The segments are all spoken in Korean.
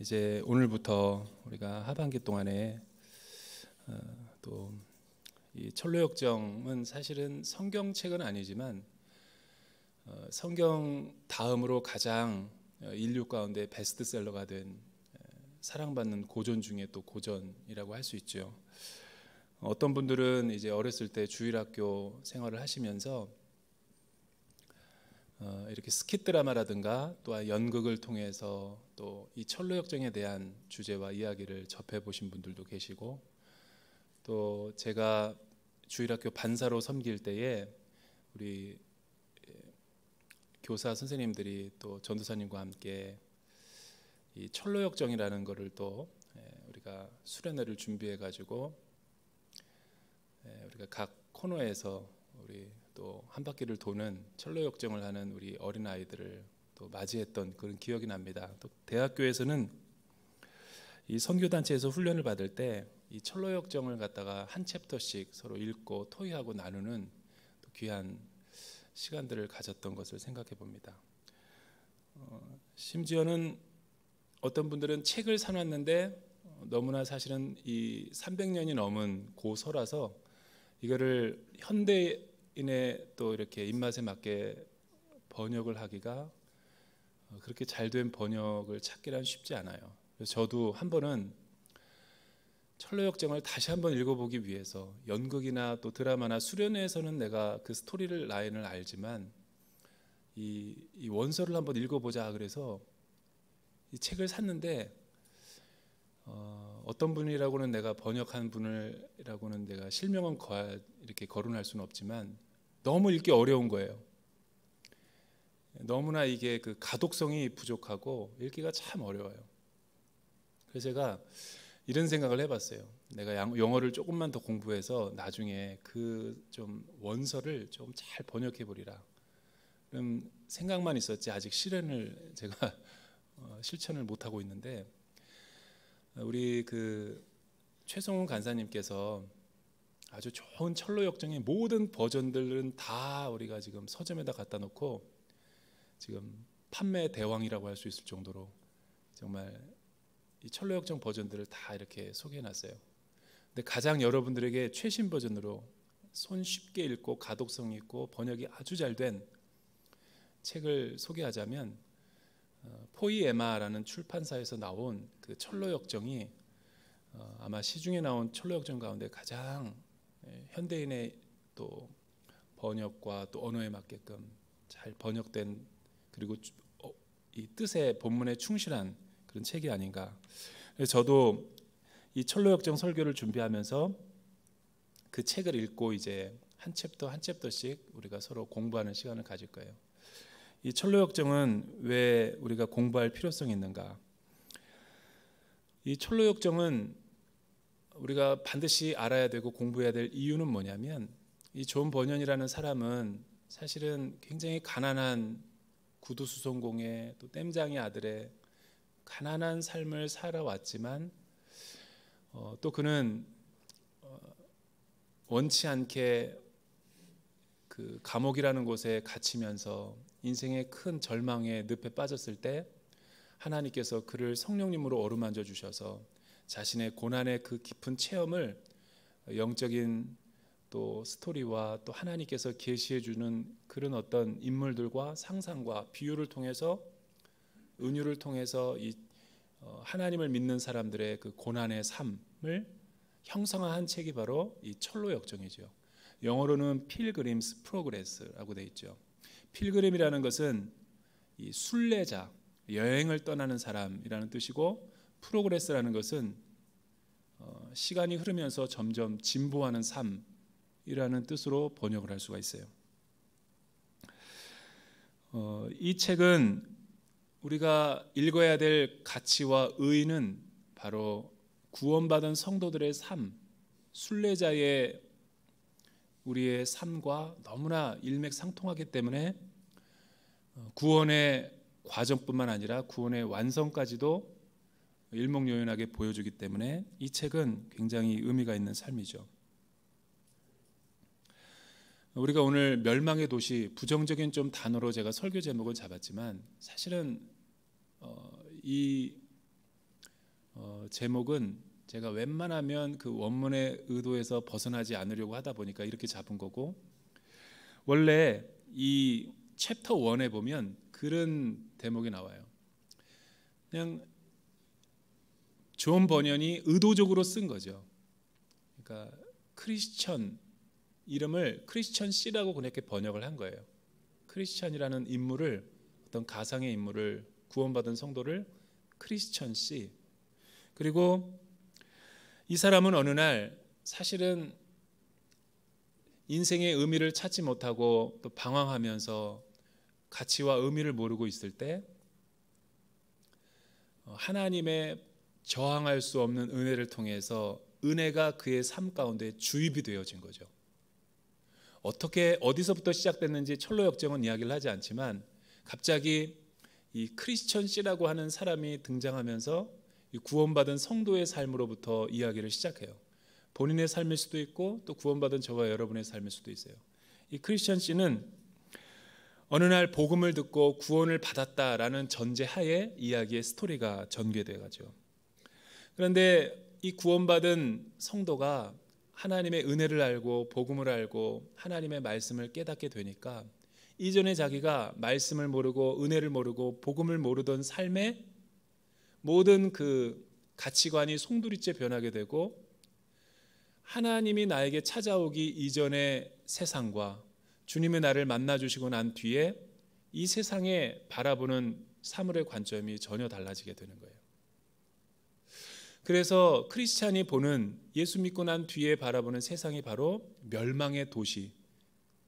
이제 오늘부터 우리가 하반기 동안에 또 이 철로역정은 사실은 성경책은 아니지만 성경 다음으로 가장 인류 가운데 베스트셀러가 된 사랑받는 고전 중에 또 고전이라고 할 수 있죠. 어떤 분들은 이제 어렸을 때 주일학교 생활을 하시면서 이렇게 스킷 드라마라든가 또한 연극을 통해서 또 이 철로역정에 대한 주제와 이야기를 접해 보신 분들도 계시고, 또 제가 주일학교 반사로 섬길 때에 우리 교사 선생님들이 또 전도사님과 함께 이 철로역정이라는 것을 또 우리가 수련회를 준비해 가지고 우리가 각 코너에서 우리 또 한 바퀴를 도는 철로역정을 하는 우리 어린 아이들을 또 맞이했던 그런 기억이 납니다. 또 대학교에서는 이 선교단체에서 훈련을 받을 때 이 철로역정을 갖다가 한 챕터씩 서로 읽고 토의하고 나누는 또 귀한 시간들을 가졌던 것을 생각해 봅니다. 심지어는 어떤 분들은 책을 사놨는데 너무나 사실은 이 300년이 넘은 고서라서 이거를 현대인의 또 이렇게 입맛에 맞게 번역을 하기가 그렇게 잘된 번역을 찾기란 쉽지 않아요. 그래서 저도 한 번은 철로역정을 다시 한번 읽어보기 위해서 연극이나 또 드라마나 수련회에서는 내가 그 스토리를 라인을 알지만 이 원서를 한번 읽어보자 그래서 이 책을 샀는데 어떤 분이라고는 내가 번역한 분이라고는 내가 실명은 이렇게 거론할 수는 없지만 너무 읽기 어려운 거예요. 너무나 이게 그 가독성이 부족하고 읽기가 참 어려워요. 그래서 제가 이런 생각을 해봤어요. 내가 영어를 조금만 더 공부해서 나중에 그 좀 원서를 좀 잘 번역해 보리라. 그럼 생각만 있었지 아직 실현을 제가 실천을 못 하고 있는데, 우리 그 최성훈 간사님께서 아주 좋은 철로역정의 모든 버전들은 다 우리가 지금 서점에다 갖다 놓고 지금 판매 대왕이라고 할 수 있을 정도로 정말 이 철로역정 버전들을 다 이렇게 소개해놨어요. 근데 가장 여러분들에게 최신 버전으로 손 쉽게 읽고 가독성 있고 번역이 아주 잘된 책을 소개하자면 포이에마라는 출판사에서 나온 그 철로역정이 아마 시중에 나온 철로역정 가운데 가장 현대인의 또 번역과 또 언어에 맞게끔 잘 번역된, 그리고 이 뜻의 본문에 충실한 그런 책이 아닌가. 그래서 저도 이 철로역정 설교를 준비하면서 그 책을 읽고 이제 한 챕터 한 챕터씩 우리가 서로 공부하는 시간을 가질 거예요. 이 철로역정은 왜 우리가 공부할 필요성이 있는가? 이 철로역정은 우리가 반드시 알아야 되고 공부해야 될 이유는 뭐냐면, 이 존 버년이라는 사람은 사실은 굉장히 가난한 구두수송공의 또 땜장의 아들의 가난한 삶을 살아왔지만 또 그는 원치 않게 그 감옥이라는 곳에 갇히면서 인생의 큰 절망의 늪에 빠졌을 때 하나님께서 그를 성령님으로 어루만져 주셔서 자신의 고난의 그 깊은 체험을 영적인 또 스토리와 또 하나님께서 계시해 주는 그런 어떤 인물들과 상상과 비유를 통해서, 은유를 통해서 이 하나님을 믿는 사람들의 그 고난의 삶을 형상화한 책이 바로 이 철로역정이죠. 영어로는 필그림스 프로그레스라고 돼 있죠. 필그림이라는 것은 이 순례자, 여행을 떠나는 사람이라는 뜻이고, 프로그레스라는 것은 시간이 흐르면서 점점 진보하는 삶이라는 뜻으로 번역을 할 수가 있어요. 이 책은 우리가 읽어야 될 가치와 의의는 바로 구원받은 성도들의 삶, 순례자의 우리의 삶과 너무나 일맥상통하기 때문에 구원의 과정뿐만 아니라 구원의 완성까지도 일목요연하게 보여주기 때문에 이 책은 굉장히 의미가 있는 삶이죠. 우리가 오늘 멸망의 도시, 부정적인 좀 단어로 제가 설교 제목을 잡았지만 사실은 이 제목은 제가 웬만하면 그 원문의 의도에서 벗어나지 않으려고 하다 보니까 이렇게 잡은 거고, 원래 이 챕터 1에 보면 그런 대목이 나와요. 그냥 존 버년이 의도적으로 쓴 거죠. 그러니까 크리스천 이름을 크리스천 C라고 그렇게 번역을 한 거예요. 크리스천이라는 인물을, 어떤 가상의 인물을, 구원받은 성도를 크리스천 C. 그리고 이 사람은 어느 날 사실은 인생의 의미를 찾지 못하고 또 방황하면서 가치와 의미를 모르고 있을 때 하나님의 저항할 수 없는 은혜를 통해서 은혜가 그의 삶 가운데 주입이 되어진 거죠. 어떻게 어디서부터 시작됐는지 철로 역정은 이야기를 하지 않지만 갑자기 이 크리스천 C라고 하는 사람이 등장하면서 이 구원받은 성도의 삶으로부터 이야기를 시작해요. 본인의 삶일 수도 있고 또 구원받은 저와 여러분의 삶일 수도 있어요. 이 크리스천 C는 어느 날 복음을 듣고 구원을 받았다라는 전제하에 이야기의 스토리가 전개돼 가죠. 그런데 이 구원받은 성도가 하나님의 은혜를 알고 복음을 알고 하나님의 말씀을 깨닫게 되니까 이전에 자기가 말씀을 모르고 은혜를 모르고 복음을 모르던 삶의 모든 그 가치관이 송두리째 변하게 되고, 하나님이 나에게 찾아오기 이전의 세상과 주님의 나를 만나주시고 난 뒤에 이 세상에 바라보는 사물의 관점이 전혀 달라지게 되는 거예요. 그래서 크리스찬이 보는, 예수 믿고 난 뒤에 바라보는 세상이 바로 멸망의 도시,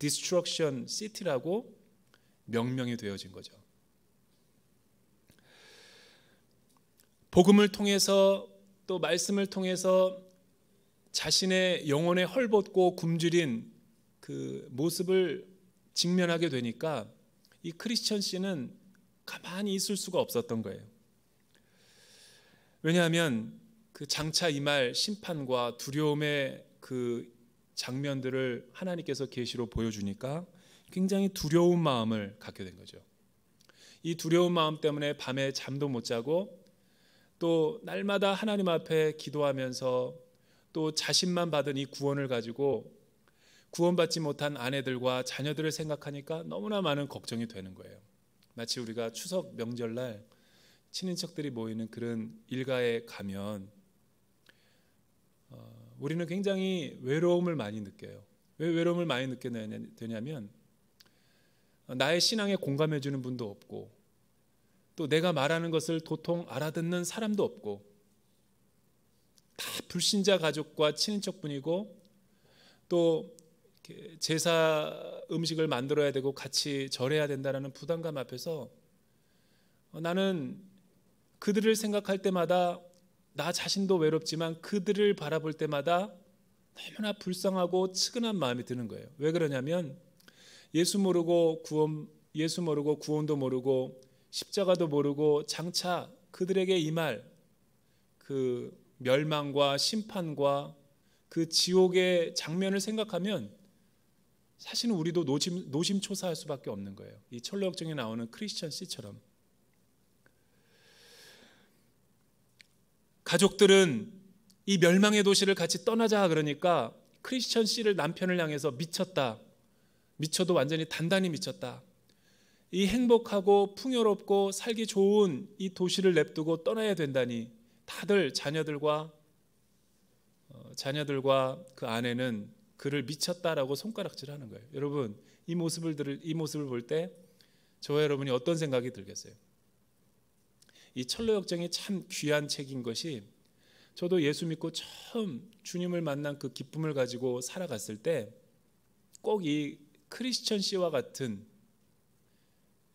Destruction City라고 명명이 되어진 거죠. 복음을 통해서 또 말씀을 통해서 자신의 영혼에 헐벗고 굶주린 그 모습을 직면하게 되니까 이 크리스천 C는 가만히 있을 수가 없었던 거예요. 왜냐하면 그 장차 임할 심판과 두려움의 그 장면들을 하나님께서 계시로 보여주니까 굉장히 두려운 마음을 갖게 된 거죠. 이 두려운 마음 때문에 밤에 잠도 못 자고 또 날마다 하나님 앞에 기도하면서 또 자신만 받은 이 구원을 가지고 구원받지 못한 아내들과 자녀들을 생각하니까 너무나 많은 걱정이 되는 거예요. 마치 우리가 추석 명절날 친인척들이 모이는 그런 일가에 가면 우리는 굉장히 외로움을 많이 느껴요. 왜 외로움을 많이 느끼게 되냐면 나의 신앙에 공감해 주는 분도 없고 또 내가 말하는 것을 도통 알아듣는 사람도 없고 다 불신자 가족과 친인척뿐이고 또 제사 음식을 만들어야 되고 같이 절해야 된다는 부담감 앞에서 나는 그들을 생각할 때마다 나 자신도 외롭지만 그들을 바라볼 때마다 너무나 불쌍하고 측은한 마음이 드는 거예요. 왜 그러냐면 예수 모르고 구원도 모르고 십자가도 모르고 장차 그들에게 임할 그 멸망과 심판과 그 지옥의 장면을 생각하면 사실은 우리도 노심초사할 수밖에 없는 거예요. 이 철로역정에 나오는 크리스천 C처럼. 가족들은 이 멸망의 도시를 같이 떠나자 그러니까 크리스천 C를 남편을 향해서 미쳤다. 미쳐도 완전히 단단히 미쳤다. 이 행복하고 풍요롭고 살기 좋은 이 도시를 냅두고 떠나야 된다니 다들 자녀들과 그 아내는 그를 미쳤다라고 손가락질하는 거예요. 여러분 이 모습을 볼 때 저와 여러분이 어떤 생각이 들겠어요? 이 철로역정이 참 귀한 책인 것이 저도 예수 믿고 처음 주님을 만난 그 기쁨을 가지고 살아갔을 때 꼭 이 크리스천 C와 같은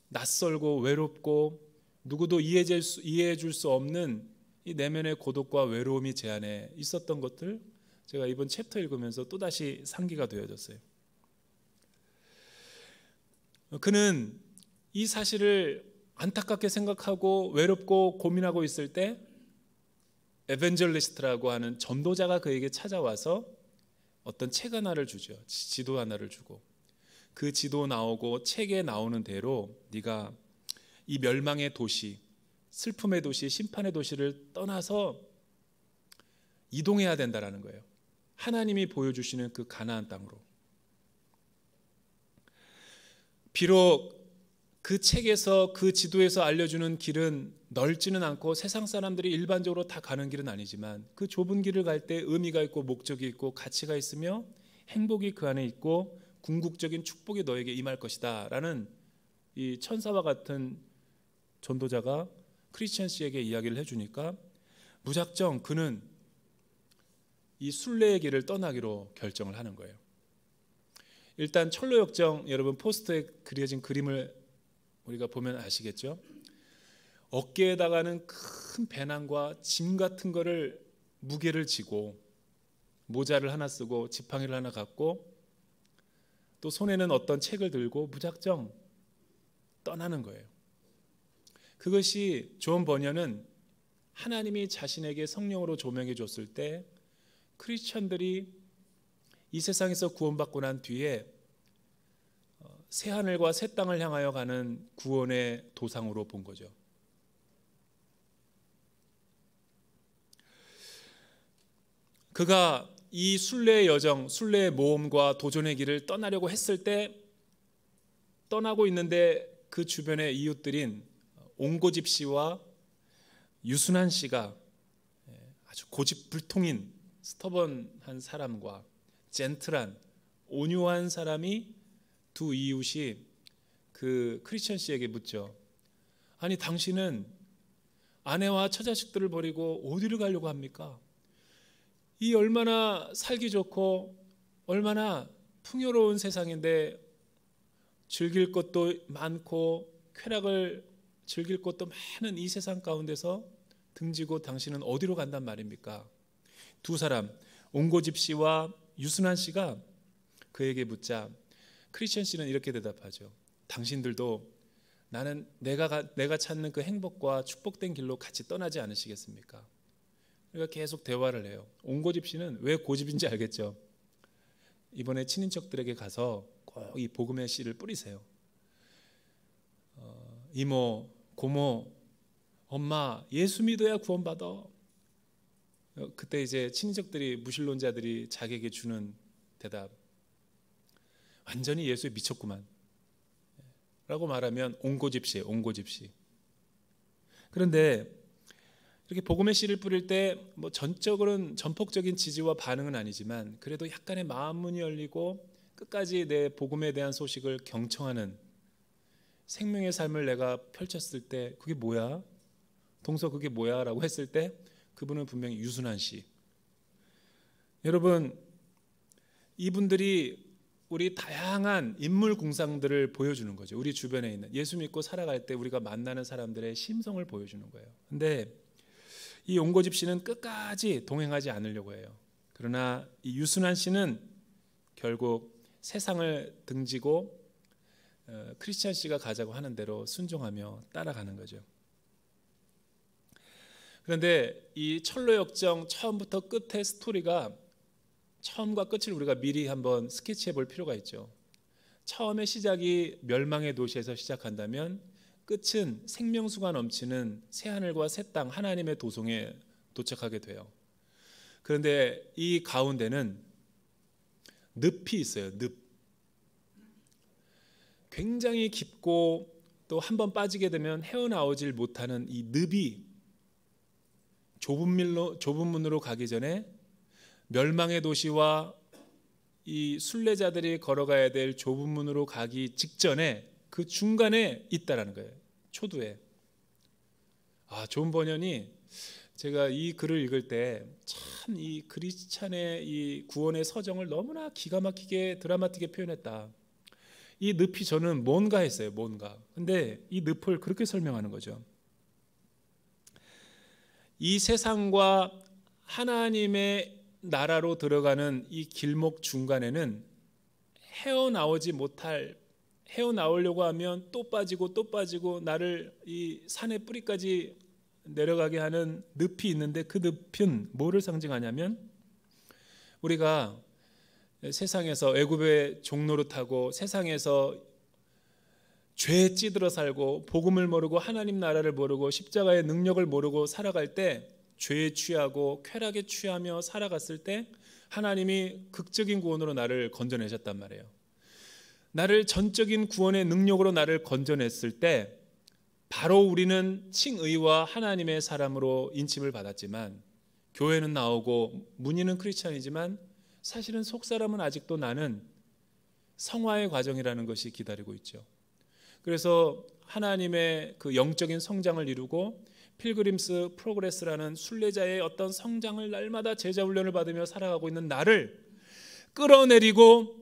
낯설고 외롭고 누구도 이해해 줄 수 없는 이 내면의 고독과 외로움이 제 안에 있었던 것들 제가 이번 챕터 읽으면서 또다시 상기가 되어졌어요. 그는 이 사실을 안타깝게 생각하고 외롭고 고민하고 있을 때 에벤젤리스트라고 하는 전도자가 그에게 찾아와서 어떤 책 하나를 주죠. 지도 하나를 주고 그 지도 나오고 책에 나오는 대로 네가 이 멸망의 도시, 슬픔의 도시, 심판의 도시를 떠나서 이동해야 된다라는 거예요. 하나님이 보여주시는 그 가나안 땅으로. 비록 그 책에서 그 지도에서 알려주는 길은 넓지는 않고 세상 사람들이 일반적으로 다 가는 길은 아니지만 그 좁은 길을 갈 때 의미가 있고 목적이 있고 가치가 있으며 행복이 그 안에 있고 궁극적인 축복이 너에게 임할 것이다 라는 이 천사와 같은 전도자가 크리스천 씨에게 이야기를 해주니까 무작정 그는 이 순례의 길을 떠나기로 결정을 하는 거예요. 일단 철로역정, 여러분 포스터에 그려진 그림을 우리가 보면 아시겠죠? 어깨에다가는 큰 배낭과 짐 같은 거를 무게를 지고 모자를 하나 쓰고 지팡이를 하나 갖고 또 손에는 어떤 책을 들고 무작정 떠나는 거예요. 그것이 존 버녀는 하나님이 자신에게 성령으로 조명해 줬을 때 크리스천들이 이 세상에서 구원받고 난 뒤에 새 하늘과 새 땅을 향하여 가는 구원의 도상으로 본 거죠. 그가 이 순례의 여정, 순례의 모험과 도전의 길을 떠나려고 했을 때 떠나고 있는데 그 주변의 이웃들인 옹고집 씨와 유순한 씨가 아주 고집불통인 스터번한 사람과 젠틀한 온유한 사람이 두 이웃이 그 크리스천 씨에게 묻죠. 아니 당신은 아내와 처자식들을 버리고 어디를 가려고 합니까? 이 얼마나 살기 좋고 얼마나 풍요로운 세상인데 즐길 것도 많고 쾌락을 즐길 것도 많은 이 세상 가운데서 등지고 당신은 어디로 간단 말입니까? 두 사람 옹고집 씨와 유순한 씨가 그에게 묻자 크리스천 씨는 이렇게 대답하죠. 당신들도 나는 내가 찾는 그 행복과 축복된 길로 같이 떠나지 않으시겠습니까? 그러니까 계속 대화를 해요. 옹고집 씨는 왜 고집인지 알겠죠? 이번에 친인척들에게 가서 꼭 이 복음의 씨를 뿌리세요. 이모, 고모, 엄마, 예수 믿어야 구원받아. 그때 이제 친인척들이 무신론자들이 자기에게 주는 대답, 완전히 예수에 미쳤구만 라고 말하면 옹고집 씨예요. 옹고집 씨. 그런데 이렇게 복음의 씨를 뿌릴 때 뭐 전적으로는 전폭적인 지지와 반응은 아니지만 그래도 약간의 마음 문이 열리고 끝까지 내 복음에 대한 소식을 경청하는 생명의 삶을 내가 펼쳤을 때 그게 뭐야? 동서 그게 뭐야? 라고 했을 때 그분은 분명히 유순한 씨. 여러분 이분들이 우리 다양한 인물 궁상들을 보여주는 거죠. 우리 주변에 있는 예수 믿고 살아갈 때 우리가 만나는 사람들의 심성을 보여주는 거예요. 근데 이 옹고집 씨는 끝까지 동행하지 않으려고 해요. 그러나 이 유순한 씨는 결국 세상을 등지고 크리스찬 씨가 가자고 하는 대로 순종하며 따라가는 거죠. 그런데 이 철로역정 처음부터 끝의 스토리가 처음과 끝을 우리가 미리 한번 스케치해 볼 필요가 있죠. 처음의 시작이 멸망의 도시에서 시작한다면 끝은 생명수가 넘치는 새하늘과 새 땅 하나님의 도성에 도착하게 돼요. 그런데 이 가운데는 늪이 있어요. 늪. 굉장히 깊고 또 한번 빠지게 되면 헤어나오질 못하는 이 늪이 좁은 문으로 가기 전에 멸망의 도시와 이 순례자들이 걸어가야 될 좁은 문으로 가기 직전에 그 중간에 있다라는 거예요. 초두에. 존 버년이 제가 이 글을 읽을 때 참 이 크리스찬의 이 구원의 서정을 너무나 기가 막히게 드라마틱하게 표현했다. 이 늪이 저는 뭔가 했어요. 뭔가. 근데 이 늪을 그렇게 설명하는 거죠. 이 세상과 하나님의 나라로 들어가는 이 길목 중간에는 헤어나오려고 하면 또 빠지고 나를 이 산의 뿌리까지 내려가게 하는 늪이 있는데 그 늪은 뭐를 상징하냐면 우리가 세상에서 애굽의 종노릇하고 세상에서 죄에 찌들어 살고 복음을 모르고 하나님 나라를 모르고 십자가의 능력을 모르고 살아갈 때 죄에 취하고 쾌락에 취하며 살아갔을 때 하나님이 극적인 구원으로 나를 건져내셨단 말이에요. 나를 전적인 구원의 능력으로 나를 건져냈을 때 바로 우리는 칭의와 하나님의 사람으로 인침을 받았지만, 교회는 나오고 문의는 크리스찬이지만 사실은 속사람은 아직도 나는 성화의 과정이라는 것이 기다리고 있죠. 그래서 하나님의 그 영적인 성장을 이루고 필그림스 프로그레스라는 순례자의 어떤 성장을 날마다 제자 훈련을 받으며 살아가고 있는 나를 끌어내리고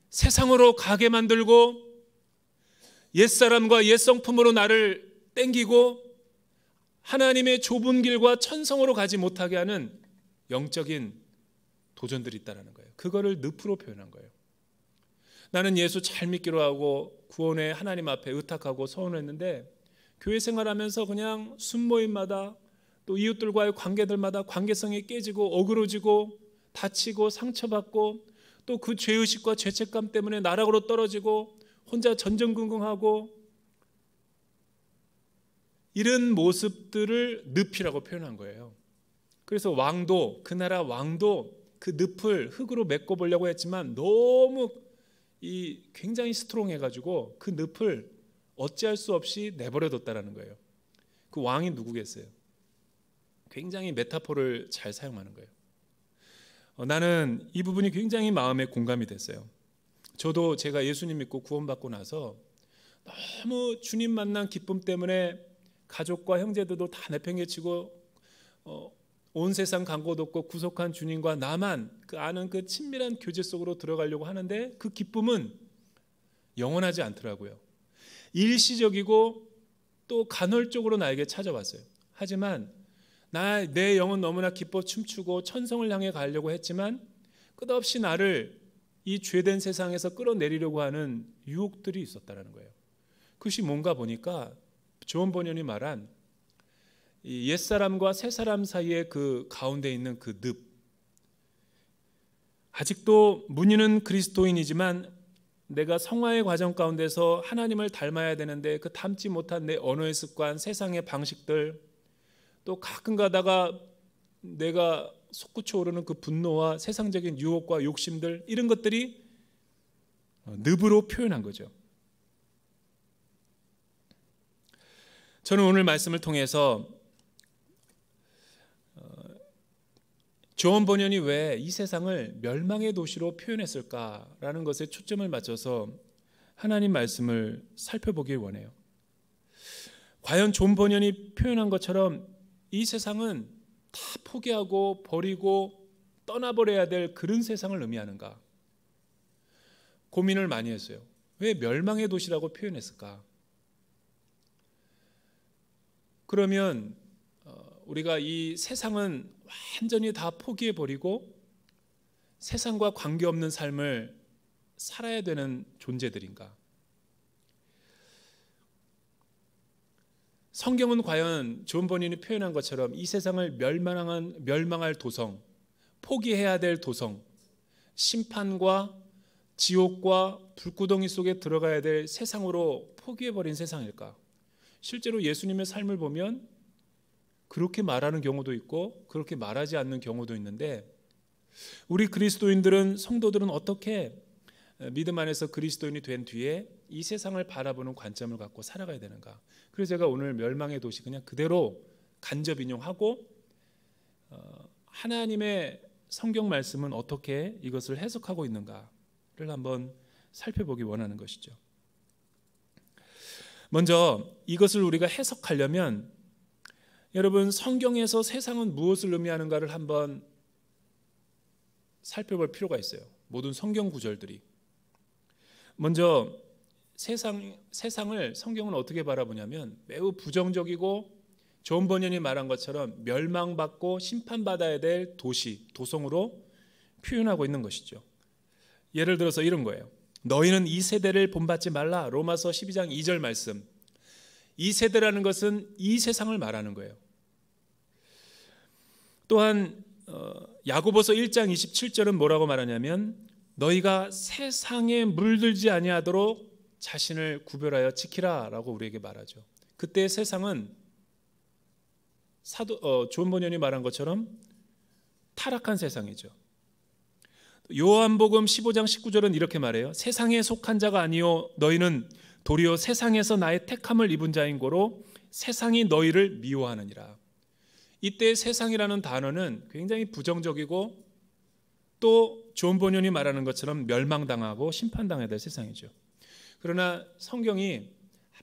세상으로 가게 만들고 옛사람과 옛성품으로 나를 땡기고 하나님의 좁은 길과 천성으로 가지 못하게 하는 영적인 도전들이 있다는 거예요. 그거를 늪으로 표현한 거예요. 나는 예수 잘 믿기로 하고 구원에 하나님 앞에 의탁하고 서원했는데 교회 생활하면서 그냥 순모임마다 또 이웃들과의 관계들마다 관계성이 깨지고 어그러지고 다치고 상처받고 또 그 죄의식과 죄책감 때문에 나락으로 떨어지고 혼자 전전긍긍하고 이런 모습들을 늪이라고 표현한 거예요. 그래서 왕도, 그 나라 왕도 그 늪을 흙으로 메꿔보려고 했지만 너무 굉장히 스트롱해가지고 그 늪을 어찌할 수 없이 내버려뒀다라는 거예요. 그 왕이 누구겠어요? 굉장히 메타포를 잘 사용하는 거예요. 나는 이 부분이 굉장히 마음에 공감이 됐어요. 저도 제가 예수님 믿고 구원받고 나서 너무 주님 만난 기쁨 때문에 가족과 형제들도 다 내팽개치고 온 세상 간곳 없고 구속한 주님과 나만 그 아는 그 친밀한 교제 속으로 들어가려고 하는데 그 기쁨은 영원하지 않더라고요. 일시적이고 또 간헐적으로 나에게 찾아왔어요. 하지만 내 영은 너무나 기뻐 춤추고 천성을 향해 가려고 했지만 끝없이 나를 이 죄된 세상에서 끌어내리려고 하는 유혹들이 있었다는 거예요. 그것이 뭔가 보니까 존 버년이 말한 이 옛사람과 새사람 사이의 그 가운데 있는 그 늪, 아직도 문의는 그리스도인이지만 내가 성화의 과정 가운데서 하나님을 닮아야 되는데 그 닮지 못한 내 언어의 습관, 세상의 방식들, 또 가끔 가다가 내가 솟구쳐 오르는 그 분노와 세상적인 유혹과 욕심들, 이런 것들이 늪으로 표현한 거죠. 저는 오늘 말씀을 통해서 존 버년이 왜 이 세상을 멸망의 도시로 표현했을까라는 것에 초점을 맞춰서 하나님 말씀을 살펴보길 원해요. 과연 존 버년이 표현한 것처럼 이 세상은 다 포기하고 버리고 떠나버려야 될 그런 세상을 의미하는가? 고민을 많이 했어요. 왜 멸망의 도시라고 표현했을까? 그러면 우리가 이 세상은 완전히 다 포기해버리고 세상과 관계없는 삶을 살아야 되는 존재들인가? 성경은 과연 존 버닌이 표현한 것처럼 이 세상을 멸망할 도성, 포기해야 될 도성, 심판과 지옥과 불구덩이 속에 들어가야 될 세상으로 포기해버린 세상일까? 실제로 예수님의 삶을 보면 그렇게 말하는 경우도 있고 그렇게 말하지 않는 경우도 있는데, 우리 그리스도인들은, 성도들은 어떻게 믿음 안에서 그리스도인이 된 뒤에 이 세상을 바라보는 관점을 갖고 살아가야 되는가? 그래서 제가 오늘 멸망의 도시 그냥 그대로 간접 인용하고 하나님의 성경 말씀은 어떻게 이것을 해석하고 있는가를 한번 살펴보기 원하는 것이죠. 먼저 이것을 우리가 해석하려면 여러분, 성경에서 세상은 무엇을 의미하는가를 한번 살펴볼 필요가 있어요. 모든 성경 구절들이. 먼저 세상을 성경은 어떻게 바라보냐면 매우 부정적이고 존 버년이 말한 것처럼 멸망받고 심판받아야 될 도시, 도성으로 표현하고 있는 것이죠. 예를 들어서 이런 거예요. 너희는 이 세대를 본받지 말라. 로마서 12장 2절 말씀. 이 세대라는 것은 이 세상을 말하는 거예요. 또한 야고보서 1장 27절은 뭐라고 말하냐면 너희가 세상에 물들지 아니하도록 자신을 구별하여 지키라 라고 우리에게 말하죠. 그때 세상은 존 번연이 말한 것처럼 타락한 세상이죠. 요한복음 15장 19절은 이렇게 말해요. 세상에 속한 자가 아니요 너희는 도리어 세상에서 나의 택함을 입은 자인 고로 세상이 너희를 미워하느니라. 이때 세상이라는 단어는 굉장히 부정적이고 또 존 번연이 말하는 것처럼 멸망당하고 심판당해야 될 세상이죠. 그러나 성경이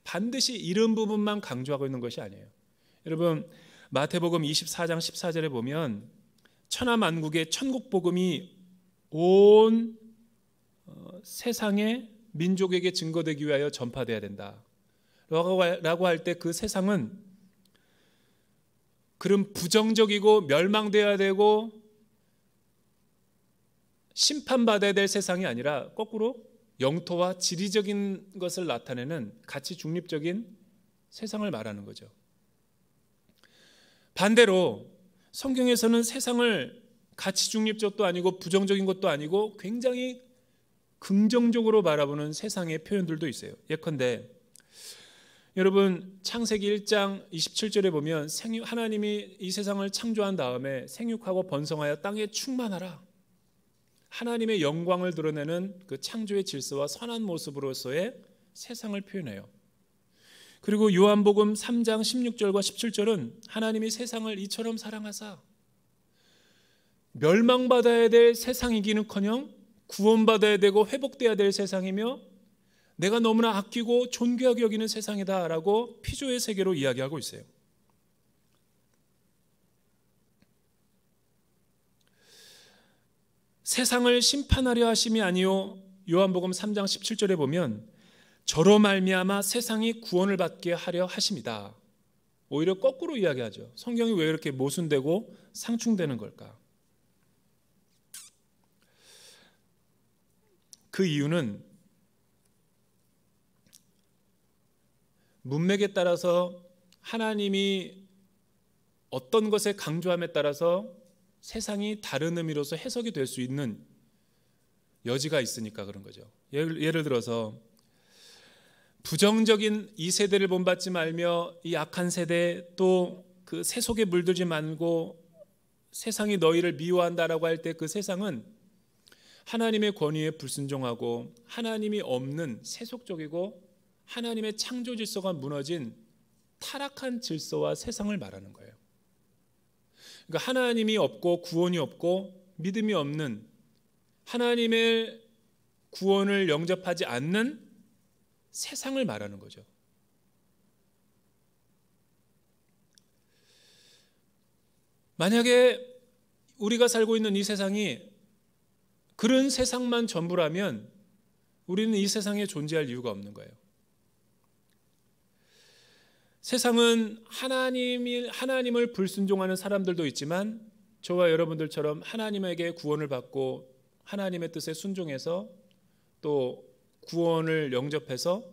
반드시 이런 부분만 강조하고 있는 것이 아니에요. 여러분 마태복음 24장 14절에 보면 천하만국의 천국복음이 온 세상의 민족에게 증거되기 위하여 전파되어야 된다 라고 할 때 그 세상은 그런 부정적이고 멸망되어야 되고 심판받아야 될 세상이 아니라 거꾸로 영토와 지리적인 것을 나타내는 가치 중립적인 세상을 말하는 거죠. 반대로 성경에서는 세상을 가치 중립적도 아니고 부정적인 것도 아니고 굉장히 긍정적으로 바라보는 세상의 표현들도 있어요. 예컨대 여러분 창세기 1장 27절에 보면 하나님이 이 세상을 창조한 다음에 생육하고 번성하여 땅에 충만하라. 하나님의 영광을 드러내는 그 창조의 질서와 선한 모습으로서의 세상을 표현해요. 그리고 요한복음 3장 16절과 17절은 하나님이 세상을 이처럼 사랑하사 멸망받아야 될 세상이기는커녕 구원받아야 되고 회복돼야 될 세상이며 내가 너무나 아끼고 존귀하게 여기는 세상이다라고 피조의 세계로 이야기하고 있어요. 세상을 심판하려 하심이 아니요 요한복음 3장 17절에 보면 저로 말미암아 세상이 구원을 받게 하려 하심이다. 오히려 거꾸로 이야기하죠. 성경이 왜 이렇게 모순되고 상충되는 걸까? 그 이유는 문맥에 따라서 하나님이 어떤 것에 강조함에 따라서 세상이 다른 의미로서 해석이 될 수 있는 여지가 있으니까 그런 거죠. 예를 들어서 부정적인 이 세대를 본받지 말며 이 악한 세대 또 그 세속에 물들지 말고 세상이 너희를 미워한다라고 할 때 그 세상은 하나님의 권위에 불순종하고 하나님이 없는 세속적이고 하나님의 창조 질서가 무너진 타락한 질서와 세상을 말하는 거예요. 그러니까 하나님이 없고 구원이 없고 믿음이 없는 하나님의 구원을 영접하지 않는 세상을 말하는 거죠. 만약에 우리가 살고 있는 이 세상이 그런 세상만 전부라면 우리는 이 세상에 존재할 이유가 없는 거예요. 세상은 하나님을 불순종하는 사람들도 있지만 저와 여러분들처럼 하나님에게 구원을 받고 하나님의 뜻에 순종해서 또 구원을 영접해서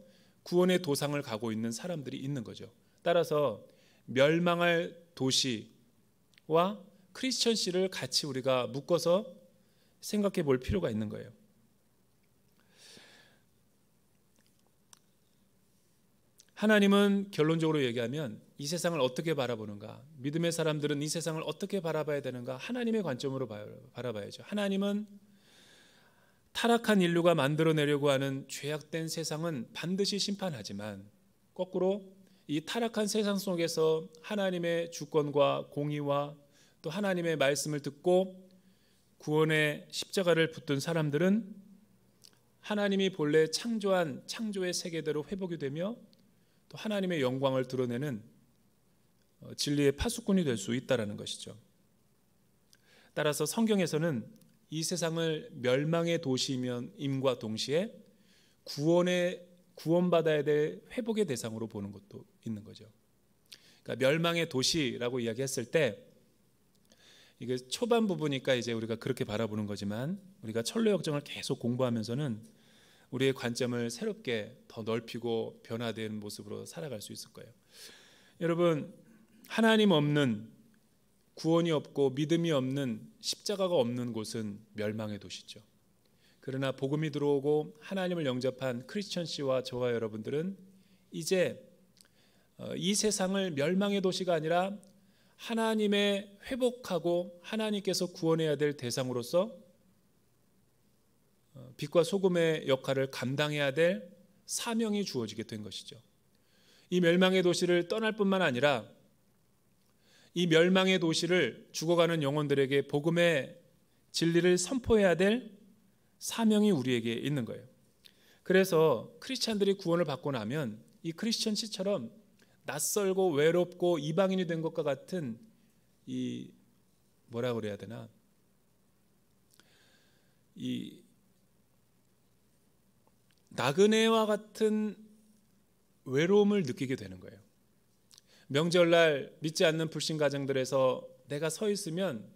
구원의 도상을 가고 있는 사람들이 있는 거죠. 따라서 멸망할 도시와 크리스천시를 같이 우리가 묶어서 생각해 볼 필요가 있는 거예요. 하나님은 결론적으로 얘기하면 이 세상을 어떻게 바라보는가? 믿음의 사람들은 이 세상을 어떻게 바라봐야 되는가? 하나님의 관점으로 바라봐야죠. 하나님은 타락한 인류가 만들어내려고 하는 죄악된 세상은 반드시 심판하지만 거꾸로 이 타락한 세상 속에서 하나님의 주권과 공의와 또 하나님의 말씀을 듣고 구원의 십자가를 붙든 사람들은 하나님이 본래 창조한 창조의 세계대로 회복이 되며 또 하나님의 영광을 드러내는 진리의 파수꾼이 될 수 있다는 것이죠. 따라서 성경에서는 이 세상을 멸망의 도시임과 동시에 구원받아야 될 회복의 대상으로 보는 것도 있는 거죠. 그러니까 멸망의 도시라고 이야기했을 때 이게 초반 부분이니까 이제 우리가 그렇게 바라보는 거지만 우리가 철로 역정을 계속 공부하면서는 우리의 관점을 새롭게 더 넓히고 변화된 모습으로 살아갈 수 있을 거예요. 여러분, 하나님 없는 구원이 없고 믿음이 없는 십자가가 없는 곳은 멸망의 도시죠. 그러나 복음이 들어오고 하나님을 영접한 크리스천씨와 저와 여러분들은 이제 이 세상을 멸망의 도시가 아니라 하나님의 회복하고 하나님께서 구원해야 될 대상으로서 빛과 소금의 역할을 감당해야 될 사명이 주어지게 된 것이죠. 이 멸망의 도시를 떠날 뿐만 아니라 이 멸망의 도시를 죽어가는 영혼들에게 복음의 진리를 선포해야 될 사명이 우리에게 있는 거예요. 그래서 크리스찬들이 구원을 받고 나면 이 크리스천 씨처럼 낯설고 외롭고 이방인이 된 것과 같은 이 뭐라 그래야 되나, 이 나그네와 같은 외로움을 느끼게 되는 거예요. 명절날 믿지 않는 불신 가정들에서 내가 서 있으면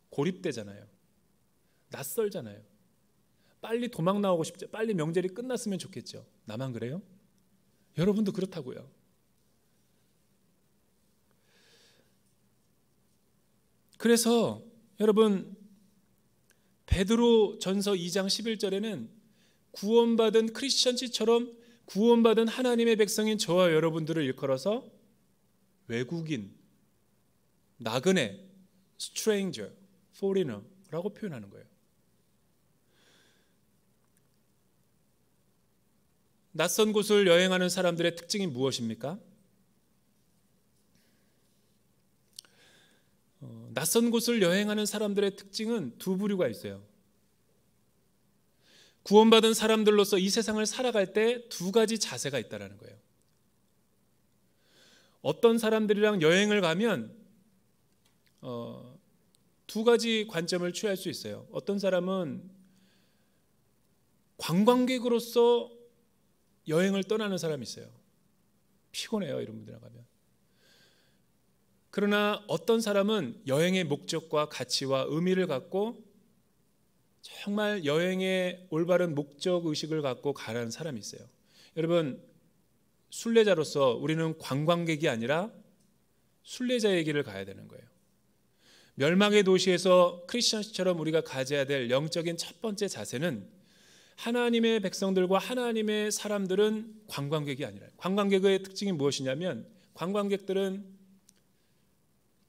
고립되잖아요. 낯설잖아요. 빨리 도망 나오고 싶죠. 빨리 명절이 끝났으면 좋겠죠. 나만 그래요? 여러분도 그렇다고요. 그래서 여러분, 베드로 전서 2장 11절에는 구원받은 크리스천지처럼 구원받은 하나님의 백성인 저와 여러분들을 일컬어서 외국인, 나그네, stranger, foreigner라고 표현하는 거예요. 낯선 곳을 여행하는 사람들의 특징이 무엇입니까? 낯선 곳을 여행하는 사람들의 특징은 두 부류가 있어요. 구원받은 사람들로서 이 세상을 살아갈 때 두 가지 자세가 있다는 거예요. 어떤 사람들이랑 여행을 가면 두 가지 관점을 취할 수 있어요. 어떤 사람은 관광객으로서 여행을 떠나는 사람이 있어요. 피곤해요, 이런 분들이랑 가면. 그러나 어떤 사람은 여행의 목적과 가치와 의미를 갖고 정말 여행의 올바른 목적 의식을 갖고 가라는 사람이 있어요. 여러분, 순례자로서 우리는 관광객이 아니라 순례자의 길을 가야 되는 거예요. 멸망의 도시에서 크리스천처럼 우리가 가져야 될 영적인 첫 번째 자세는 하나님의 백성들과 하나님의 사람들은 관광객이 아니라, 관광객의 특징이 무엇이냐면 관광객들은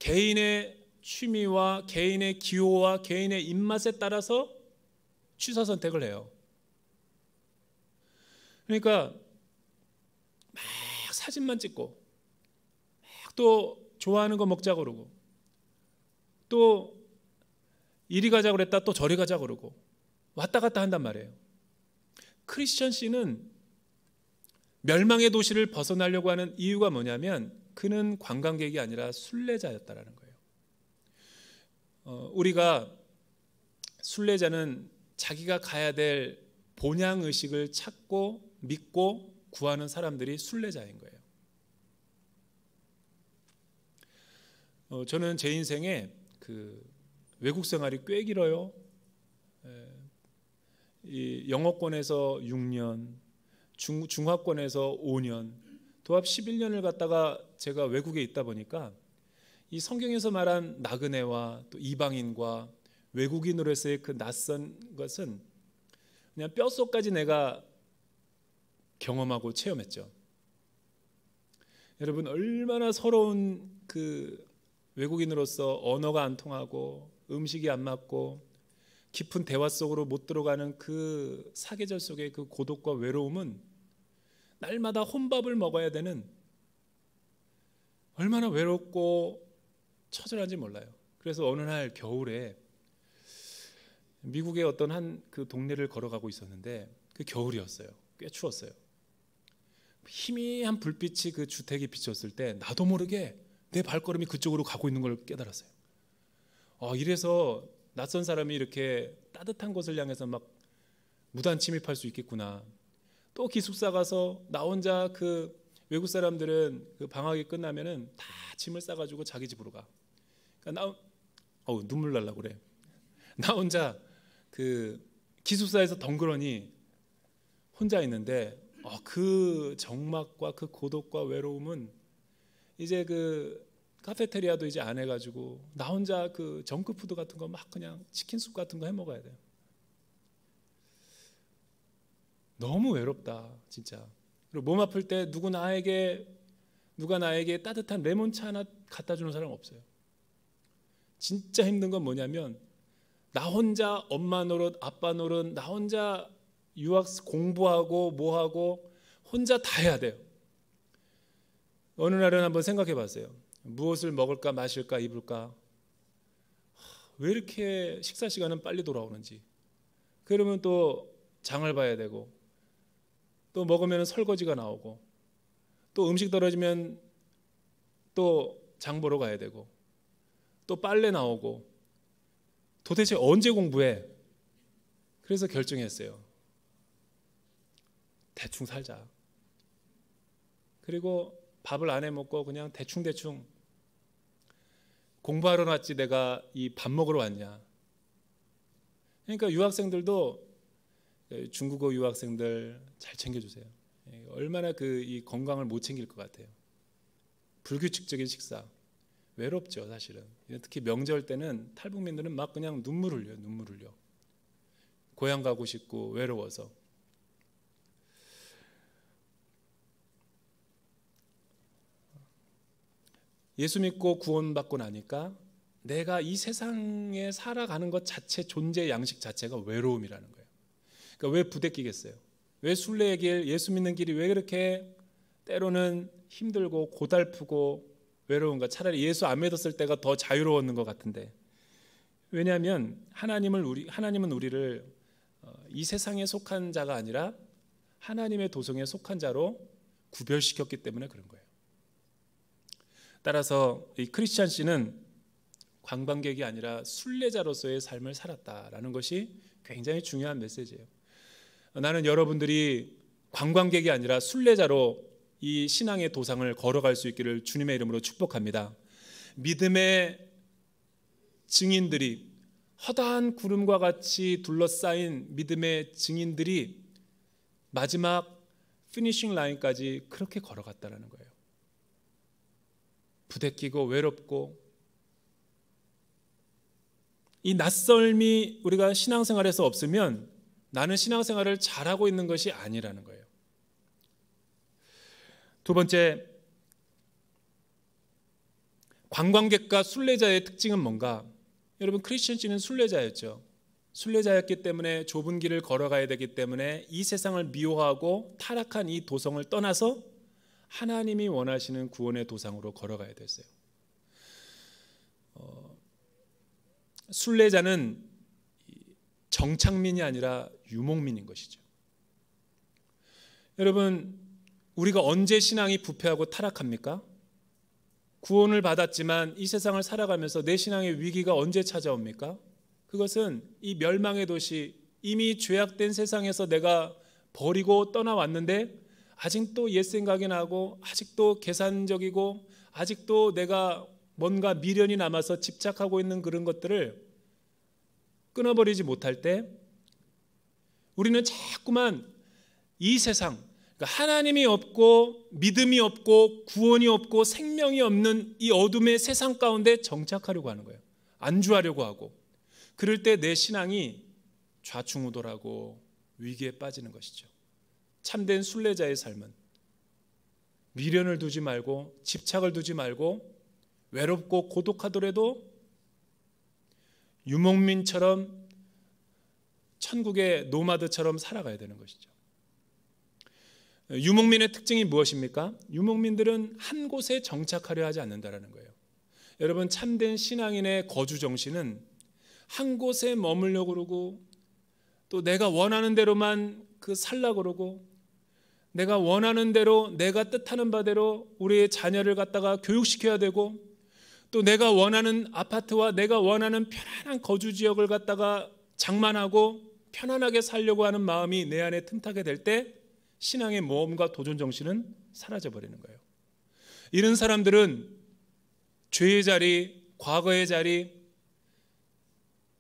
개인의 취미와 개인의 기호와 개인의 입맛에 따라서 취사 선택을 해요. 그러니까 막 사진만 찍고 막 또 좋아하는 거 먹자 그러고 또 이리 가자 그랬다 또 저리 가자 그러고 왔다 갔다 한단 말이에요. 크리스천 씨는 멸망의 도시를 벗어나려고 하는 이유가 뭐냐면 그는 관광객이 아니라 순례자였다라는 거예요. 우리가 순례자는 자기가 가야 될 본향 의식을 찾고 믿고 구하는 사람들이 순례자인 거예요. 저는 제 인생에 그 외국 생활이 꽤 길어요. 이 영어권에서 6년, 중화권에서 5년, 도합 11년을 갔다가 제가 외국에 있다 보니까 이 성경에서 말한 나그네와 또 이방인과 외국인으로서의 그 낯선 것은 그냥 뼛속까지 내가 경험하고 체험했죠. 여러분, 얼마나 서러운 그 외국인으로서 언어가 안 통하고 음식이 안 맞고 깊은 대화 속으로 못 들어가는 그 사계절 속의 그 고독과 외로움은 날마다 혼밥을 먹어야 되는, 얼마나 외롭고 처절한지 몰라요. 그래서 어느 날 겨울에 미국의 어떤 한 그 동네를 걸어가고 있었는데 그 겨울이었어요. 꽤 추웠어요. 희미한 불빛이 그 주택에 비쳤을 때 나도 모르게 내 발걸음이 그쪽으로 가고 있는 걸 깨달았어요. 이래서 낯선 사람이 이렇게 따뜻한 곳을 향해서 막 무단 침입할 수 있겠구나. 또 기숙사 가서 나 혼자, 그 외국 사람들은 그 방학이 끝나면은 다 짐을 싸가지고 자기 집으로 가. 그러니까 눈물 날라고 그래. 나 혼자 그 기숙사에서 덩그러니 혼자 있는데 그 적막과 그 고독과 외로움은 이제 그 카페테리아도 이제 안 해가지고 나 혼자 그 정크푸드 같은 거 막 그냥 치킨숲 같은 거 해 먹어야 돼요. 너무 외롭다 진짜. 그리고 몸 아플 때 누가 나에게 따뜻한 레몬차 하나 갖다 주는 사람 없어요. 진짜 힘든 건 뭐냐면 나 혼자 엄마 노릇 아빠 노릇 나 혼자 유학 공부하고 뭐하고 혼자 다 해야 돼요. 어느 날은 한번 생각해 봤어요. 무엇을 먹을까 마실까 입을까, 왜 이렇게 식사 시간은 빨리 돌아오는지. 그러면 또 장을 봐야 되고, 또 먹으면 설거지가 나오고, 또 음식 떨어지면 또 장 보러 가야 되고, 또 빨래 나오고, 도대체 언제 공부해? 그래서 결정했어요. 대충 살자. 그리고 밥을 안 해 먹고 그냥 대충 공부하러 왔지 내가 이 밥 먹으러 왔냐. 그러니까 유학생들도, 중국어 유학생들 잘 챙겨주세요. 얼마나 이 건강을 못 챙길 것 같아요. 불규칙적인 식사 외롭죠 사실은. 특히 명절 때는 탈북민들은 막 그냥 눈물 흘려. 고향 가고 싶고 외로워서. 예수 믿고 구원받고 나니까 내가 이 세상에 살아가는 것 자체, 존재 양식 자체가 외로움이라는 거예요. 그러니까 왜 부대끼겠어요? 왜 순례의 길, 예수 믿는 길이 왜 그렇게 때로는 힘들고 고달프고 외로운가? 차라리 예수 안 믿었을 때가 더 자유로웠는 것 같은데. 왜냐하면 하나님은 우리를 이 세상에 속한 자가 아니라 하나님의 도성에 속한 자로 구별시켰기 때문에 그런 거예요. 따라서 이 크리스찬 씨는 관광객이 아니라 순례자로서의 삶을 살았다라는 것이 굉장히 중요한 메시지예요. 나는 여러분들이 관광객이 아니라 순례자로 이 신앙의 도상을 걸어갈 수 있기를 주님의 이름으로 축복합니다. 믿음의 증인들이, 허다한 구름과 같이 둘러싸인 믿음의 증인들이 마지막 피니싱 라인까지 그렇게 걸어갔다는 거예요. 부대끼고 외롭고, 이 낯설미 우리가 신앙생활에서 없으면 나는 신앙생활을 잘하고 있는 것이 아니라는 거예요. 두 번째, 관광객과 순례자의 특징은 뭔가? 여러분, 크리스천 씨는 순례자였죠. 순례자였기 때문에 좁은 길을 걸어가야 되기 때문에 이 세상을 미워하고 타락한 이 도성을 떠나서 하나님이 원하시는 구원의 도상으로 걸어가야 됐어요. 순례자는 정착민이 아니라 유목민인 것이죠. 여러분, 우리가 언제 신앙이 부패하고 타락합니까? 구원을 받았지만 이 세상을 살아가면서 내 신앙의 위기가 언제 찾아옵니까? 그것은 이 멸망의 도시, 이미 죄악된 세상에서 내가 버리고 떠나왔는데 아직도 옛 생각이 나고 아직도 계산적이고 아직도 내가 뭔가 미련이 남아서 집착하고 있는 그런 것들을 끊어버리지 못할 때 우리는 자꾸만 이 세상, 그러니까 하나님이 없고 믿음이 없고 구원이 없고 생명이 없는 이 어둠의 세상 가운데 정착하려고 하는 거예요. 안주하려고 하고. 그럴 때 내 신앙이 좌충우돌하고 위기에 빠지는 것이죠. 참된 순례자의 삶은 미련을 두지 말고 집착을 두지 말고 외롭고 고독하더라도 유목민처럼 천국의 노마드처럼 살아가야 되는 것이죠. 유목민의 특징이 무엇입니까? 유목민들은 한 곳에 정착하려 하지 않는다는 거예요. 여러분, 참된 신앙인의 거주 정신은 한 곳에 머물려고 그러고 또 내가 원하는 대로만 살려고 그러고 내가 원하는 대로 내가 뜻하는 바대로 우리의 자녀를 갖다가 교육시켜야 되고 또 내가 원하는 아파트와 내가 원하는 편안한 거주 지역을 갖다가 장만하고 편안하게 살려고 하는 마음이 내 안에 틈타게 될 때 신앙의 모험과 도전 정신은 사라져버리는 거예요. 이런 사람들은 죄의 자리, 과거의 자리,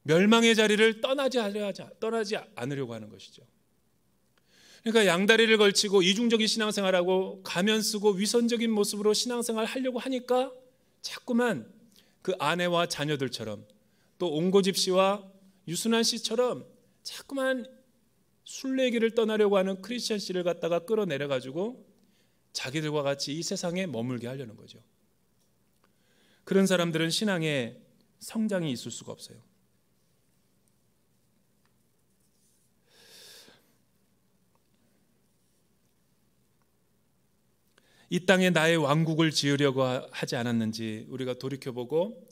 멸망의 자리를 떠나지 않으려고 하는 것이죠. 그러니까 양다리를 걸치고 이중적인 신앙생활하고 가면 쓰고 위선적인 모습으로 신앙생활 하려고 하니까 자꾸만 그 아내와 자녀들처럼 또 옹고집 씨와 유순환 씨처럼 자꾸만 순례길을 떠나려고 하는 크리스천 씨를 갖다가 끌어내려 가지고 자기들과 같이 이 세상에 머물게 하려는 거죠. 그런 사람들은 신앙에 성장이 있을 수가 없어요. 이 땅에 나의 왕국을 지으려고 하지 않았는지 우리가 돌이켜보고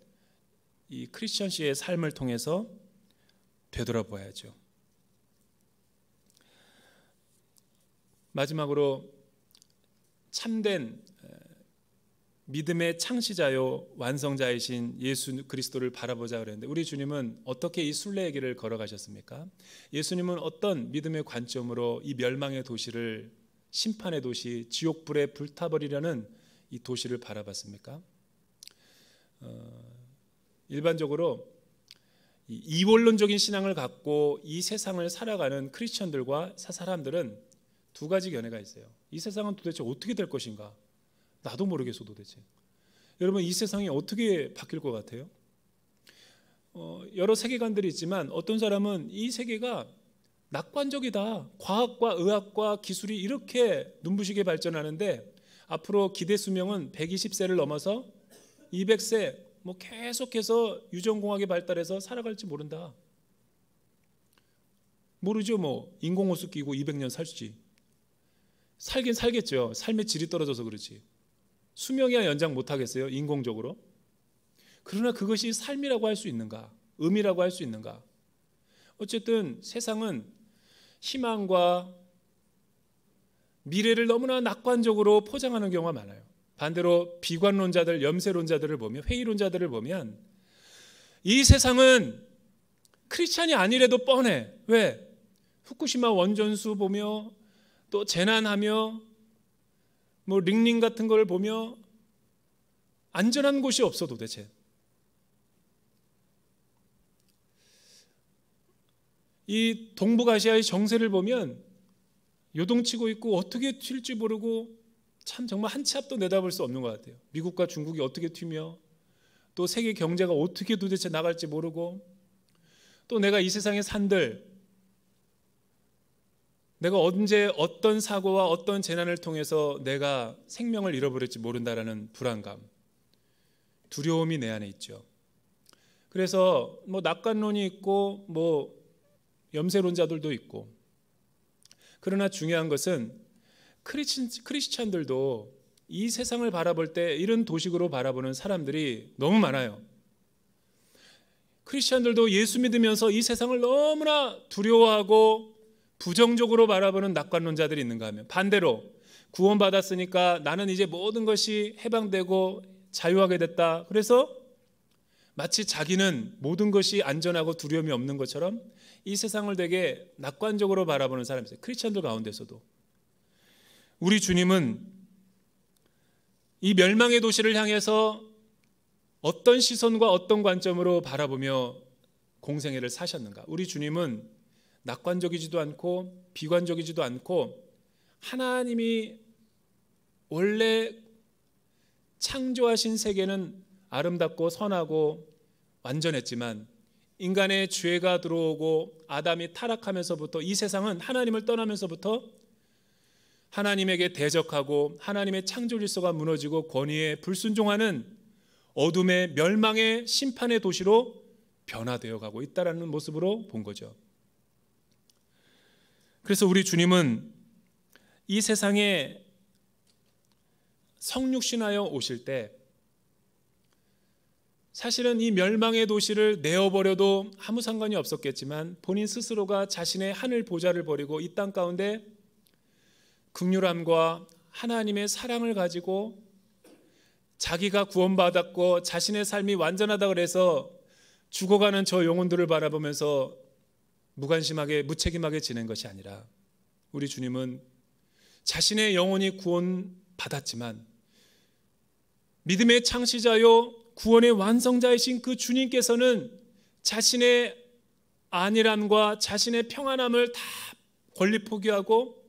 이 크리스천 씨의 삶을 통해서 되돌아봐야죠. 마지막으로 참된 믿음의 창시자요 완성자이신 예수 그리스도를 바라보자 그랬는데, 우리 주님은 어떻게 이 순례의 길을 걸어가셨습니까? 예수님은 어떤 믿음의 관점으로 이 멸망의 도시를, 심판의 도시, 지옥불에 불타버리려는 이 도시를 바라봤습니까? 일반적으로 이원론적인 신앙을 갖고 이 세상을 살아가는 크리스천들과 사람들은 두 가지 견해가 있어요. 이 세상은 도대체 어떻게 될 것인가? 나도 모르겠어 도대체. 여러분, 이 세상이 어떻게 바뀔 것 같아요? 여러 세계관들이 있지만 어떤 사람은 이 세계가 낙관적이다. 과학과 의학과 기술이 이렇게 눈부시게 발전하는데 앞으로 기대 수명은 120세를 넘어서 200세 계속해서 유전공학이 발달해서 살아갈지 모른다. 모르죠. 인공호수 끼고 200년 살지. 살긴 살겠죠. 삶의 질이 떨어져서 그렇지. 수명이야 연장 못하겠어요, 인공적으로. 그러나 그것이 삶이라고 할 수 있는가, 의미라고 할 수 있는가. 어쨌든 세상은 희망과 미래를 너무나 낙관적으로 포장하는 경우가 많아요. 반대로 비관론자들, 염세론자들을 보면, 회의론자들을 보면 이 세상은 크리스찬이 아니래도 뻔해. 왜? 후쿠시마 원전수 보며 또 재난하며 링링 같은 걸 보며 안전한 곳이 없어 도대체. 이 동북아시아의 정세를 보면 요동치고 있고 어떻게 튈지 모르고 참 정말 한 치 앞도 내다볼 수 없는 것 같아요. 미국과 중국이 어떻게 튀며 또 세계 경제가 어떻게 도대체 나갈지 모르고 또 내가 이 세상에 산들 내가 언제 어떤 사고와 어떤 재난을 통해서 내가 생명을 잃어버릴지 모른다라는 불안감, 두려움이 내 안에 있죠. 그래서 낙관론이 있고 염세론자들도 있고, 그러나 중요한 것은 크리스찬들도 이 세상을 바라볼 때 이런 도식으로 바라보는 사람들이 너무 많아요. 크리스찬들도 예수 믿으면서 이 세상을 너무나 두려워하고 부정적으로 바라보는 낙관론자들이 있는가 하면, 반대로 구원받았으니까 나는 이제 모든 것이 해방되고 자유하게 됐다. 그래서 마치 자기는 모든 것이 안전하고 두려움이 없는 것처럼 이 세상을 되게 낙관적으로 바라보는 사람이 있어요. 크리스찬들 가운데서도. 우리 주님은 이 멸망의 도시를 향해서 어떤 시선과 어떤 관점으로 바라보며 공생애를 사셨는가? 우리 주님은 낙관적이지도 않고 비관적이지도 않고 하나님이 원래 창조하신 세계는 아름답고 선하고 완전했지만 인간의 죄가 들어오고 아담이 타락하면서부터 이 세상은 하나님을 떠나면서부터 하나님에게 대적하고 하나님의 창조 질서가 무너지고 권위에 불순종하는 어둠의 멸망의 심판의 도시로 변화되어 가고 있다는 모습으로 본 거죠. 그래서 우리 주님은 이 세상에 성육신하여 오실 때 사실은 이 멸망의 도시를 내어버려도 아무 상관이 없었겠지만 본인 스스로가 자신의 하늘 보좌를 버리고 이 땅 가운데 긍휼함과 하나님의 사랑을 가지고 자기가 구원받았고 자신의 삶이 완전하다 그래서 죽어가는 저 영혼들을 바라보면서 무관심하게 무책임하게 지낸 것이 아니라 우리 주님은 자신의 영혼이 구원받았지만 믿음의 창시자요 구원의 완성자이신 그 주님께서는 자신의 안일함과 자신의 평안함을 다 권리 포기하고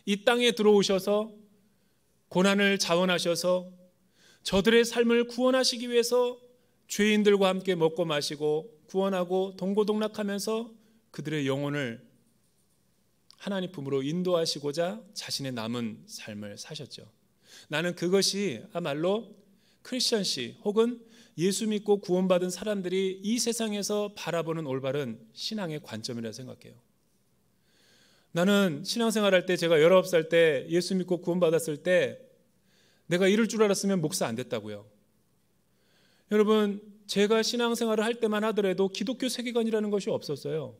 이 땅에 들어오셔서 고난을 자원하셔서 저들의 삶을 구원하시기 위해서 죄인들과 함께 먹고 마시고 구원하고 동고동락하면서 그들의 영혼을 하나님 품으로 인도하시고자 자신의 남은 삶을 사셨죠. 나는 그것이야말로 크리스천시 혹은 예수 믿고 구원받은 사람들이 이 세상에서 바라보는 올바른 신앙의 관점이라 생각해요. 나는 신앙생활할 때, 제가 19살 때 예수 믿고 구원받았을 때 내가 이럴 줄 알았으면 목사 안 됐다고요. 여러분, 제가 신앙생활을 할 때만 하더라도 기독교 세계관이라는 것이 없었어요.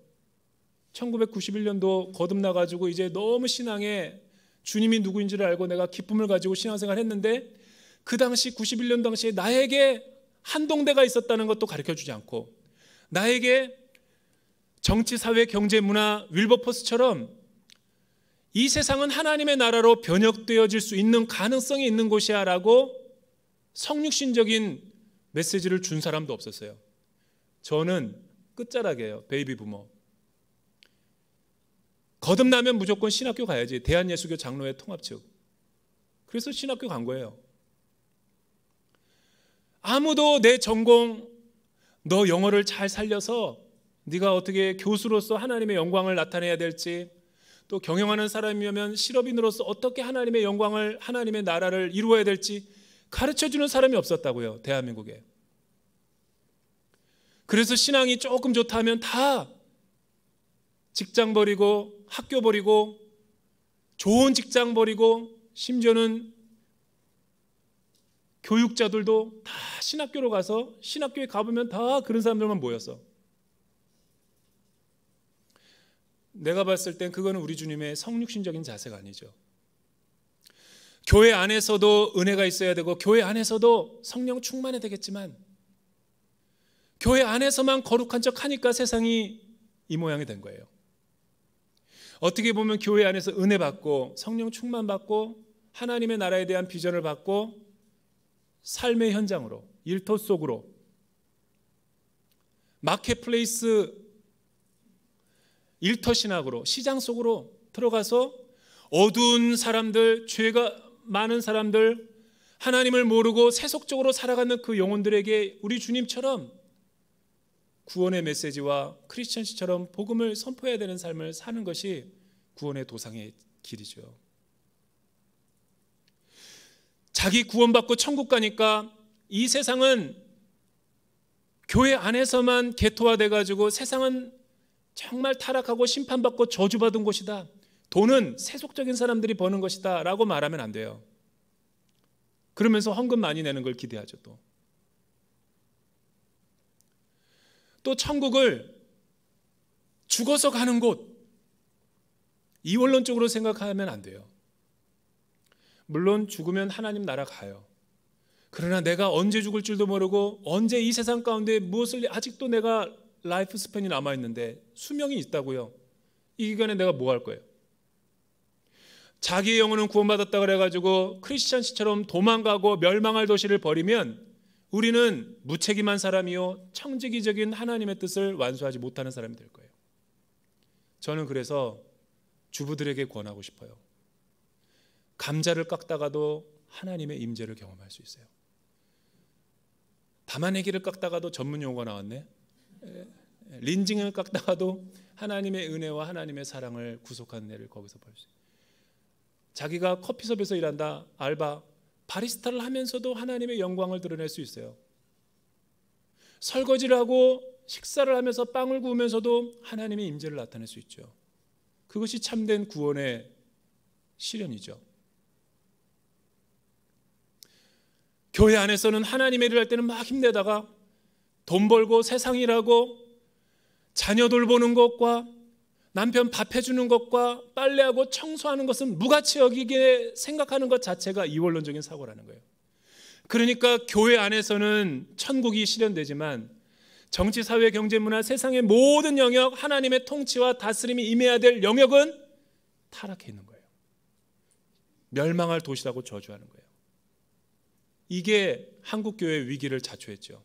1991년도 거듭나가지고 이제 너무 신앙에 주님이 누구인지를 알고 내가 기쁨을 가지고 신앙생활을 했는데, 그 당시 91년 당시에 나에게 한동대가 있었다는 것도 가르쳐주지 않고, 나에게 정치, 사회, 경제, 문화, 윌버포스처럼 이 세상은 하나님의 나라로 변혁되어질 수 있는 가능성이 있는 곳이야 라고 성육신적인 메시지를 준 사람도 없었어요. 저는 끝자락이에요. 베이비 부모. 거듭나면 무조건 신학교 가야지. 대한예수교 장로회 통합 측. 그래서 신학교 간 거예요. 아무도 내 전공, 너 영어를 잘 살려서 네가 어떻게 교수로서 하나님의 영광을 나타내야 될지, 또 경영하는 사람이면 실업인으로서 어떻게 하나님의 영광을, 하나님의 나라를 이루어야 될지 가르쳐주는 사람이 없었다고요, 대한민국에. 그래서 신앙이 조금 좋다면 다 직장 버리고 학교 버리고 좋은 직장 버리고, 심지어는 교육자들도 다 신학교로 가서, 신학교에 가보면 다 그런 사람들만 모였어. 내가 봤을 땐 그거는 우리 주님의 성육신적인 자세가 아니죠. 교회 안에서도 은혜가 있어야 되고, 교회 안에서도 성령 충만해야 되겠지만, 교회 안에서만 거룩한 척 하니까 세상이 이 모양이 된 거예요. 어떻게 보면 교회 안에서 은혜 받고 성령 충만 받고 하나님의 나라에 대한 비전을 받고 삶의 현장으로, 일터 속으로, 마켓플레이스 일터 신학으로, 시장 속으로 들어가서 어두운 사람들, 죄가 많은 사람들, 하나님을 모르고 세속적으로 살아가는 그 영혼들에게 우리 주님처럼 구원의 메시지와 크리스천시처럼 복음을 선포해야 되는 삶을 사는 것이 구원의 도상의 길이죠. 자기 구원받고 천국 가니까 이 세상은 교회 안에서만 개토화돼 가지고 세상은 정말 타락하고 심판받고 저주받은 곳이다, 돈은 세속적인 사람들이 버는 것이다 라고 말하면 안 돼요. 그러면서 헌금 많이 내는 걸 기대하죠. 또 천국을 죽어서 가는 곳, 이원론적으로 생각하면 안 돼요. 물론 죽으면 하나님 나라 가요. 그러나 내가 언제 죽을 줄도 모르고 언제 이 세상 가운데 무엇을, 아직도 내가 라이프 스팬이 남아있는데, 수명이 있다고요. 이 기간에 내가 뭐 할 거예요? 자기의 영혼은 구원받았다 그래가지고 크리스천시처럼 도망가고 멸망할 도시를 버리면 우리는 무책임한 사람이요, 청지기적인 하나님의 뜻을 완수하지 못하는 사람이 될 거예요. 저는 그래서 주부들에게 권하고 싶어요. 감자를 깎다가도 하나님의 임재를 경험할 수 있어요. 담아내기를 깎다가도, 전문 용어가 나왔네, 린징을 깎다가도 하나님의 은혜와 하나님의 사랑을 구속하는 애를 거기서 볼 수 있어요. 자기가 커피숍에서 일한다, 알바, 바리스타를 하면서도 하나님의 영광을 드러낼 수 있어요. 설거지를 하고 식사를 하면서 빵을 구우면서도 하나님의 임재를 나타낼 수 있죠. 그것이 참된 구원의 실현이죠. 교회 안에서는 하나님의 일을 할 때는 막 힘내다가 돈 벌고 세상 일하고 자녀 돌보는 것과 남편 밥 해주는 것과 빨래하고 청소하는 것은 무가치 여기게 생각하는 것 자체가 이원론적인 사고라는 거예요. 그러니까 교회 안에서는 천국이 실현되지만 정치, 사회, 경제, 문화, 세상의 모든 영역, 하나님의 통치와 다스림이 임해야 될 영역은 타락해 있는 거예요. 멸망할 도시라고 저주하는 거예요. 이게 한국교회의 위기를 자초했죠.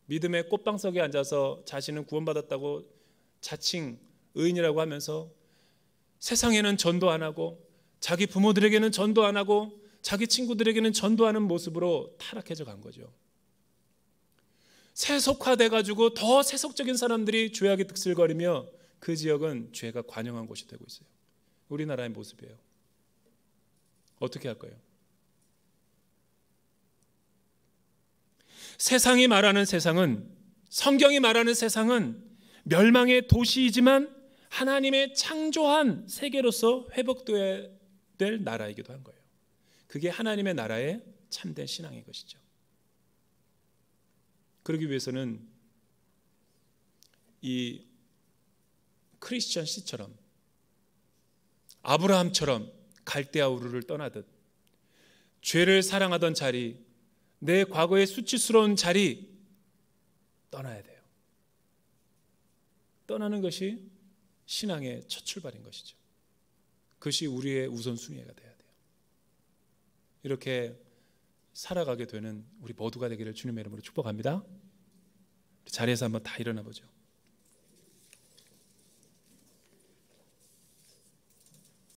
믿음의 꽃방석에 앉아서 자신은 구원받았다고 자칭 의인이라고 하면서 세상에는 전도 안 하고 자기 부모들에게는 전도 안 하고 자기 친구들에게는 전도하는 모습으로 타락해져 간 거죠. 세속화돼 가지고 더 세속적인 사람들이 죄악에 득실거리며 그 지역은 죄가 관영한 곳이 되고 있어요. 우리나라의 모습이에요. 어떻게 할 거예요? 세상이 말하는 세상은, 성경이 말하는 세상은 멸망의 도시이지만 하나님의 창조한 세계로서 회복되어야 될 나라이기도 한 거예요. 그게 하나님의 나라의 참된 신앙인 것이죠. 그러기 위해서는 이 크리스천 씨처럼, 아브라함처럼 갈대아 우르를 떠나듯 죄를 사랑하던 자리, 내 과거의 수치스러운 자리 떠나야 돼요. 떠나는 것이 신앙의 첫 출발인 것이죠. 그것이 우리의 우선순위가 돼야 돼요. 이렇게 살아가게 되는 우리 모두가 되기를 주님의 이름으로 축복합니다. 자리에서 한번 다 일어나 보죠.